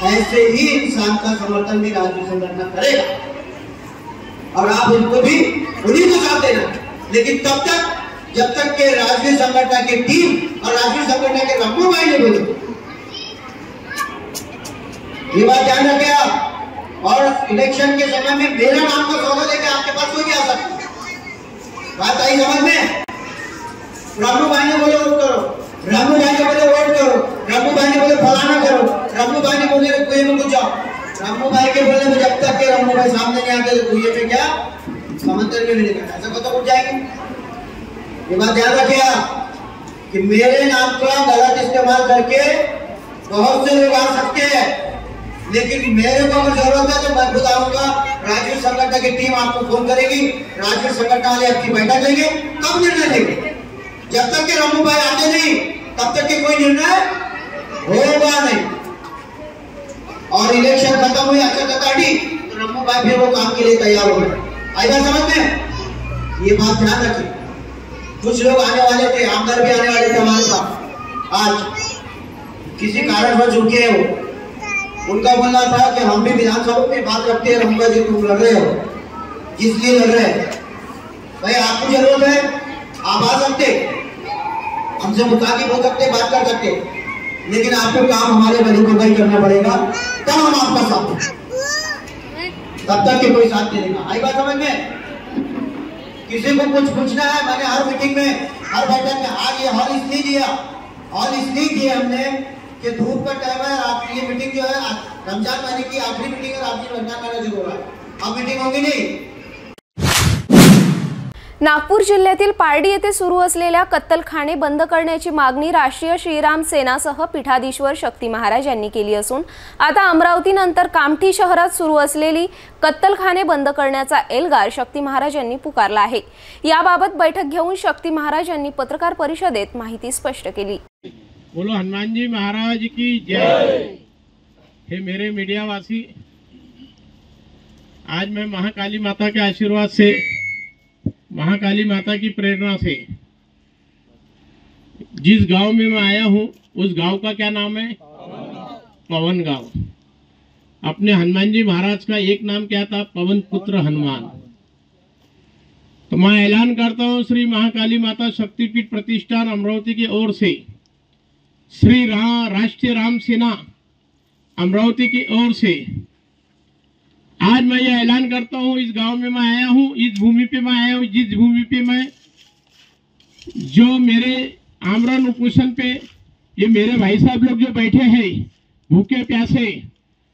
ऐसे ही इंसान का समर्थन भी राजनीतिक संगठन करेगा और आप उनको भी उन्हीं को साथ देना। लेकिन तब तक जब तक के राजनीतिक संगठन की टीम और राजनीतिक संगठन के रम्मू भाई ने बोले, ये बात ध्यान रखें आप। और इलेक्शन के समय में मेरा नाम का सौदा लेके आपके पास कोई भी आ सकता। बात आई समझ में? रम्मू भाई ने बोले वोट करो, रम्मू भाई ने बोले वोट करो, रम्मू भाई ने बोले फलाना करो, रम्मू भाई ने बोले कुएं में घुस जाओ। रम्मू भाई के बोलने में जब तक के रम्मू भाई सामने नहीं आते तो कुएं में क्या समंदर में नहीं निकलता, ऐसा तो उठ जाएंगे। ये बात ध्यान रखिए आप कि मेरे नाम का गलत इस्तेमाल करके बहुत से लोग आ सकते हैं, लेकिन मेरे को अगर जरूरत है तो मैं खुद आऊंगा। राजवीर संगठन की टीम आपको फोन करेगी, राजवीर संगठन वाले आपकी बैठक लेंगे, कब निर्णय लेंगे? जब तक के रमू भाई आते नहीं तब तक के कोई निर्णय होगा नहीं। और इलेक्शन खत्म हुई आचार तो रमू भाई फिर वो काम के लिए तैयार हो गए। आएगा समझ में? ये बात ध्यान रखिए। कुछ लोग आने वाले थे, आमदार भी आने वाले थे हमारे पास, आज किसी कारणवश रुके हैं वो। उनका बोलना था कि हम भी विधानसभा में बात रखते हैं, रमू भाई तुम लड़ रहे हो, इसलिए लड़ रहे हैं। भाई आपको जरूरत है, आप आ सकते, हमसे मुताबिक हो सकते, बात कर सकते, लेकिन आपको काम हमारे बनी को भाई करना पड़ेगा, तब हम आपका साथ हैं। तब तक के कोई साथ नहीं देगा। आई बात समझ में? किसी को कुछ पूछना है, मैंने हर मीटिंग में, हर बैठक में, आज ये हॉल इसलिए दिया, हॉल इसलिए दिया हमने कि धूप का टाइम है, रात ये मीटिंग जो है रमजान महीने की आखिरी मीटिंग है, रात की रमजान महीना शुरू हो रहा है, अब मीटिंग होगी नहीं। नागपूर जिल्ह्यातील पारडी येथे सुरू असलेल्या कत्तलखाने बंद करण्याची मागणी राष्ट्रीय श्रीराम सेनासह पीठाधीश्वर शक्ती महाराज यांनी केली असून आता अमरावतीनंतर कामठी शहरात सुरू असलेली कत्तलखाने बंद करण्याचा एल्गार शक्ती महाराज यांनी पुकारला आहे। याबाबत बैठक घेऊन शक्ती महाराज यांनी पत्रकार परिषदेत माहिती स्पष्ट केली। बोलो हनुमान जी महाराज की जय। हे मेरे मीडिया वासी, आज मैं महाकाली माता के आशीर्वाद से, महाकाली माता की प्रेरणा से जिस गांव में मैं आया हूं उस गांव का क्या नाम है? पवन गांव। अपने हनुमान जी महाराज का एक नाम क्या था? पवन पुत्र हनुमान। तो मैं ऐलान करता हूं श्री महाकाली माता शक्तिपीठ प्रतिष्ठान अमरावती की ओर से श्री राष्ट्रीय राम सेना अमरावती की ओर से आज मैं ये ऐलान करता हूँ, इस गांव में मैं आया हूँ, इस भूमि पे मैं आया हूँ, जिस भूमि पे मैं, जो मेरे आमरण उपोषण पे ये मेरे भाई साहब लोग जो बैठे हैं भूखे प्यासे,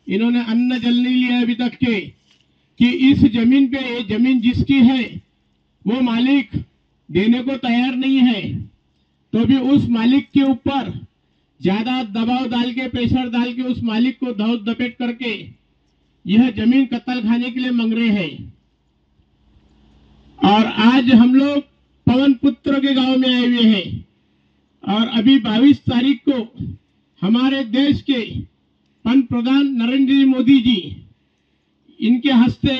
इन्होंने अन्न जल नहीं लिया अभी तक के, कि इस जमीन पे, ये जमीन जिसकी है वो मालिक देने को तैयार नहीं है, तो भी उस मालिक के ऊपर ज्यादा दबाव डाल के, प्रेशर डाल के उस मालिक को दौड़ दपेट करके यह जमीन कत्ल खाने के लिए मांग रहे हैं। और आज हम लोग पवन पुत्र के गांव में आए हुए हैं और अभी 22 तारीख को हमारे देश के पंतप्रधान नरेंद्र मोदी जी, इनके हस्ते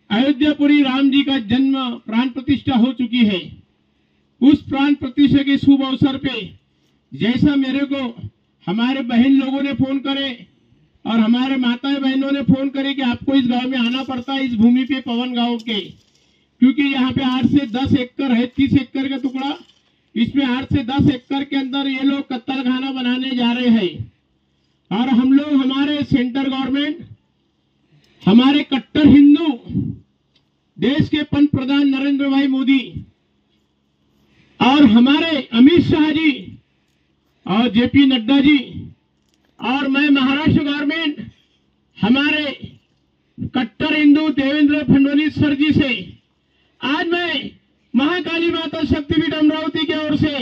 अयोध्यापुरी राम जी का जन्म प्राण प्रतिष्ठा हो चुकी है। उस प्राण प्रतिष्ठा के शुभ अवसर पे जैसा मेरे को हमारे बहन लोगों ने फोन करे और हमारे माताएं बहनों ने फोन करे कि आपको इस गांव में आना पड़ता है, इस भूमि पे पवन गांव के, क्योंकि यहाँ पे 8 से 10 एकड़ है, 30 एकड़ का टुकड़ा, इसमें 8 से 10 एकड़ के अंदर ये लोग कत्तलखाना बनाने जा रहे हैं। और हम लोग, हमारे सेंटर गवर्नमेंट, हमारे कट्टर हिंदू देश के पंतप्रधान नरेंद्र भाई मोदी और हमारे अमित शाह जी और जेपी नड्डा जी और मैं महाराष्ट्र गवर्नमेंट, हमारे कट्टर हिंदू देवेंद्र फडणवीस सर जी से आज मैं महाकाली माता शक्तिपीठ अमरावती की ओर से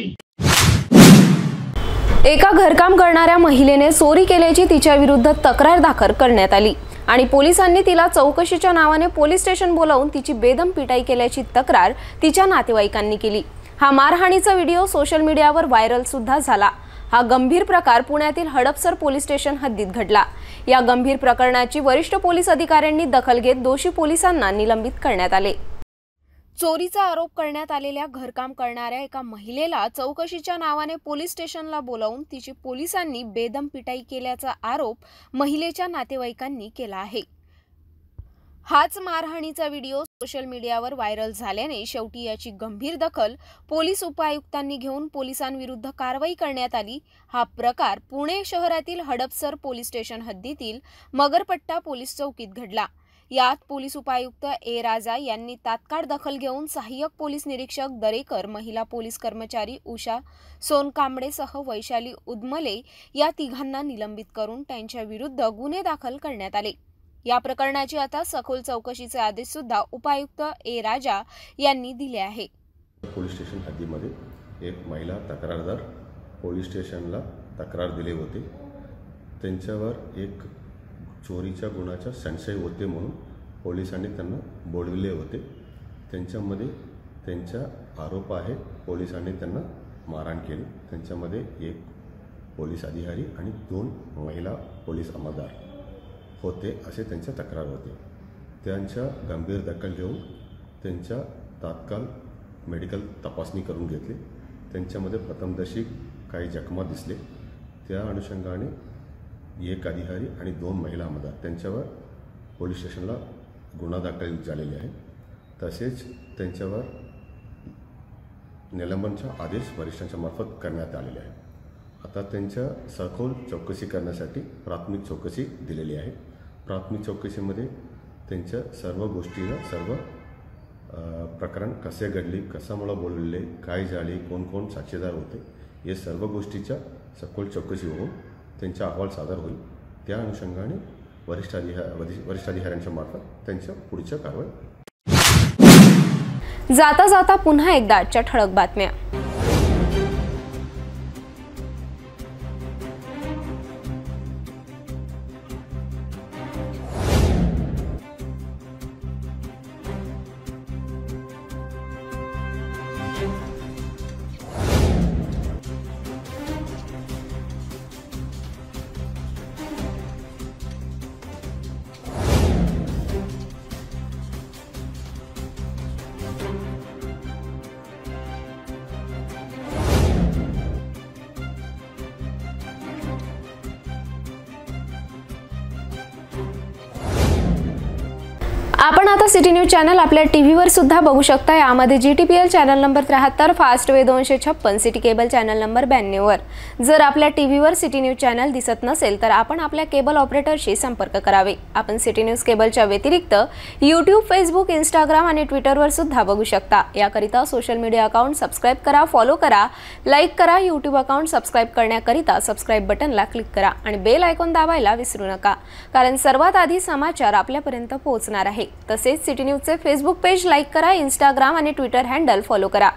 एका घरकाम करणाऱ्या महिलेने चोरी केल्याची तिच्या विरुद्ध तक्रार दाखल करण्यात आली आणि पोलिसांनी तिला चौकशीच्या नावाने पोलीस स्टेशन बोलावून तिची बेदम पिटाई केल्याची तक्रार तिच्या नातेवाईकांनी केली। हा मारहाणीचा व्हिडिओ सोशल मीडियावर व्हायरल सुद्धा झाला। हा गंभीर प्रकार पुण्यातील हडपसर पोलीस स्टेशन हद्दीत घडला। या गंभीर प्रकरणाची वरिष्ठ पोलीस अधिकाऱ्यांनी दखल घेत दोषी पोलिसांना निलंबित करण्यात आले। चोरीचा आरोप करण्यात आलेल्या घरकाम करणाऱ्या एका महिलेला चौकशीच्या नावाने पोलीस स्टेशनला बोलावून तिची पोलिसांनी बेदम पिटाई केल्याचा आरोप महिलेच्या नातेवाईकांनी केला आहे। हाच मारहाणीचा व्हिडिओ सोशल मीडियावर व्हायरल झाल्याने शेवटी याची गंभीर दखल पोलीस उपायुक्तांनी घेऊन पोलिसांविरुद्ध कारवाई करण्यात आली। हा प्रकार पुणे शहरातील हडपसर पोलीस स्टेशन हद्दीतील मगरपट्टा पोलीस चौकीत घडला। यात पोलीस उपायुक्त ए राजा यांनी तात्काळ दखल घेऊन सहाय्यक पोलीस निरीक्षक दरेकर, महिला पोलीस कर्मचारी उषा सोनकांबडेसह वैशाली उदमले या तिघांना निलंबित करून त्यांच्या विरुद्ध गुन्हे दाखल करण्यात आले। या प्रकरणाची आता सखोल चौकशीचे आदेश सुद्धा उपायुक्त ए राजा यांनी दिले आहे। पोलीस स्टेशन हद्दीमध्ये एक महिला तक्रारदार पोलीस स्टेशनला तक्रार दिली होती त्यांच्यावर एक चोरीच्या गुन्ह्याचा संशय होते म्हणून पोलिसांनी त्यांना बोलविले होते. त्यांच्यामध्ये त्यांचा आरोप आहे पोलिसांनी त्यांना मारहाण केली. त्यांच्यामध्ये एक पोलीस अधिकारी आणि 2 महिला पोलीस अंमलदार होते असे त्यांच्या तक्रार होते. त्यांच्या गंभीर दखल घेऊन त्यांच्या तात्काळ मेडिकल तपासणी करून घेतली. त्यांच्यामध्ये प्रथमदर्शी काही जखमा दिसले. त्या अनुषंगाने एक अधिकारी आणि 2 महिला अंमलदार त्यांच्यावर पोलीस स्टेशनला गुन्हा दाखल झालेले आहे. तसेच त्यांच्यावर निलंबनचा आदेश वरिष्ठांच्या मार्फत करण्यात आलेले आहे. आता त्यांच्या सखोल चौकशी करण्यासाठी प्राथमिक चौकशी दिलेली आहे. प्राथमिक चौकशीमध्ये त्यांच्या सर्व गोष्टीला सर्व प्रकरण कसे घडले, कशामुळे बोलले, काय झाले, कोण कोण साक्षीदार होते, हे सर्व गोष्टीच्या सखोल चौकशी होऊन त्यांचा अहवाल सादर होईल. त्या अनुषंगाने वरिष्ठ अधिकाऱ्यांच्या मार्फत त्यांच्या पुढच्या कारवाई. जाता जाता पुन्हा एकदा आजच्या ठळक बातम्या. आपण आता सिटी न्यूज चॅनल आपल्या टीव्हीवर सुद्धा बघू शकता. यामध्ये GTPL channel number 73, fast way 256, city cable channel number 92 वर. जर आपल्या टीव्हीवर सिटी न्यूज चॅनल दिसत नसेल तर आपण आपल्या केबल ऑपरेटरशी संपर्क करावे. आपण सिटी न्यूज केबलच्या व्यतिरिक्त YouTube, Facebook, Instagram आणि ट्विटरवर सुद्धा बघू शकता. याकरिता सोशल मीडिया अकाउंट सबस्क्राइब करा, फॉलो करा, लाईक करा. YouTube अकाउंट सबस्क्राइब करण्याकरिता सबस्क्राइब बटनला क्लिक करा आणि बेल आयकॉन दाबायला विसरू नका, कारण सर्वात आधी समाचार आपल्यापर्यंत पोहोचणार आहे. तसेच सिटी न्यूजचे फेसबुक पेज लाईक करा, इंस्टाग्राम आणि ट्विटर हँडल फॉलो करा.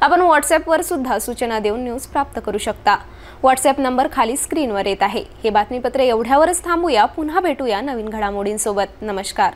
आपण व्हॉट्सॲपवर सुद्धा सूचना देऊन न्यूज प्राप्त करू शकता. व्हॉट्सॲप नंबर खाली स्क्रीनवर येत आहे. हे बातमीपत्र एवढ्यावरच थांबूया. पुन्हा भेटूया नवीन घडामोडींसोबत. नमस्कार.